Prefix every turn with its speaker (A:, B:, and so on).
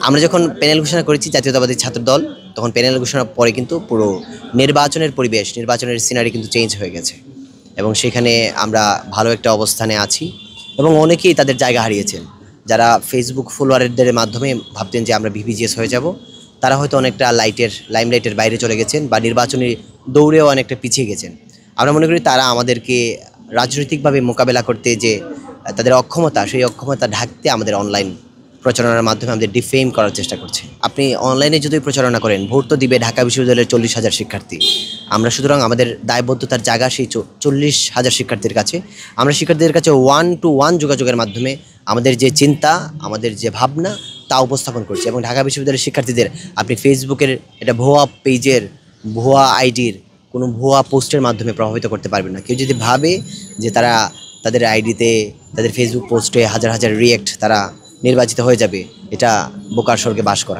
A: আমরা যখন প্যানেল ঘোষণা করেছি জাতীয়তাবাদী ছাত্রদল, তখন প্যানেল ঘোষণার পরে কিন্তু পুরো নির্বাচনের পরিবেশ, নির্বাচনের সিনারি কিন্তু চেঞ্জ হয়ে গেছে এবং সেখানে আমরা ভালো একটা অবস্থানে আছি এবং অনেকেই তাদের জায়গা হারিয়েছেন। যারা ফেসবুক ফলোয়ারদের মাধ্যমে ভাবতেন যে আমরা ভিভিজিএস হয়ে যাব, তারা হয়তো অনেকটা লাইমলাইটের বাইরে চলে গেছেন বা নির্বাচনী দৌড়েও অনেকটা পিছিয়ে গেছেন। আমরা মনে করি তারা আমাদেরকে রাজনৈতিকভাবে মোকাবেলা করতে যে তাদের অক্ষমতা, সেই অক্ষমতা ঢাকতে আমাদের অনলাইন প্রচারণার মাধ্যমে আমাদের ডিফেম করার চেষ্টা করছে। আপনি অনলাইনে যদি প্রচারণা করেন, ভোট তো দিবে ঢাকা বিশ্ববিদ্যালয়ের 40,000 শিক্ষার্থী। আমরা সুতরাং আমাদের দায়বদ্ধতার জায়গা সেই 40,000 শিক্ষার্থীর কাছে। আমরা শিক্ষার্থীদের কাছে 1 to 1 যোগাযোগের মাধ্যমে আমাদের যে চিন্তা, আমাদের যে ভাবনা, তা উপস্থাপন করছি। এবং ঢাকা বিশ্ববিদ্যালয়ের শিক্ষার্থীদের আপনি ফেসবুকের এটা ভুয়া পেজের, ভুয়া আইডির, কোনো ভুয়া পোস্টের মাধ্যমে প্রভাবিত করতে পারবেন না। কেউ যদি ভাবে যে তারা তাদের আইডিতে, তাদের ফেসবুক পোস্টে হাজার হাজার রিয়েক্ট তারা নির্বাচিত হয়ে যাবে, এটা বোকার স্বর্গে বাস করা।